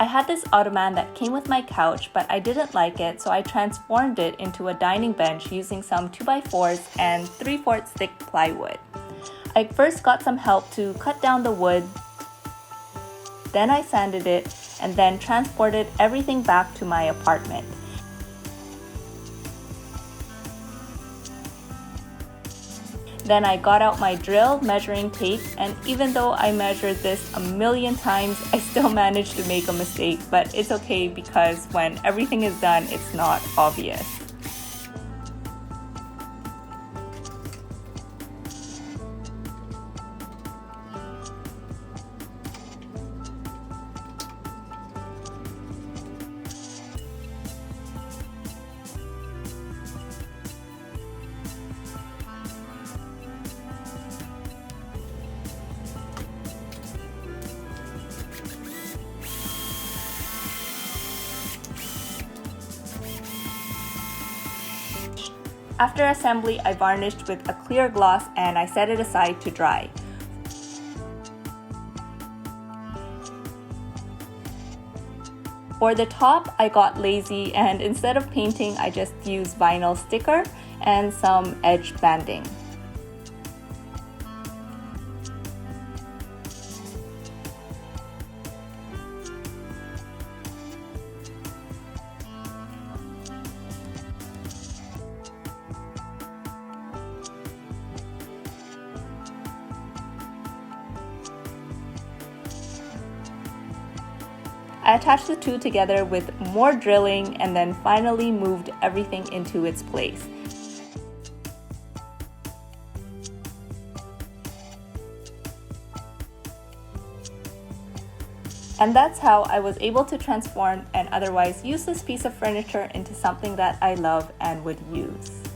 I had this Ottoman that came with my couch, but I didn't like it, so I transformed it into a dining bench using some 2x4s and 3/4 thick plywood. I first got some help to cut down the wood, then I sanded it, and then transported everything back to my apartment. Then I got out my drill, measuring tape, and even though I measured this a million times, I still managed to make a mistake, but it's okay because when everything is done, it's not obvious. After assembly, I varnished with a clear gloss and I set it aside to dry. For the top, I got lazy and instead of painting, I just used vinyl sticker and some edge banding. I attached the two together with more drilling and then finally moved everything into its place. And that's how I was able to transform an otherwise useless piece of furniture into something that I love and would use.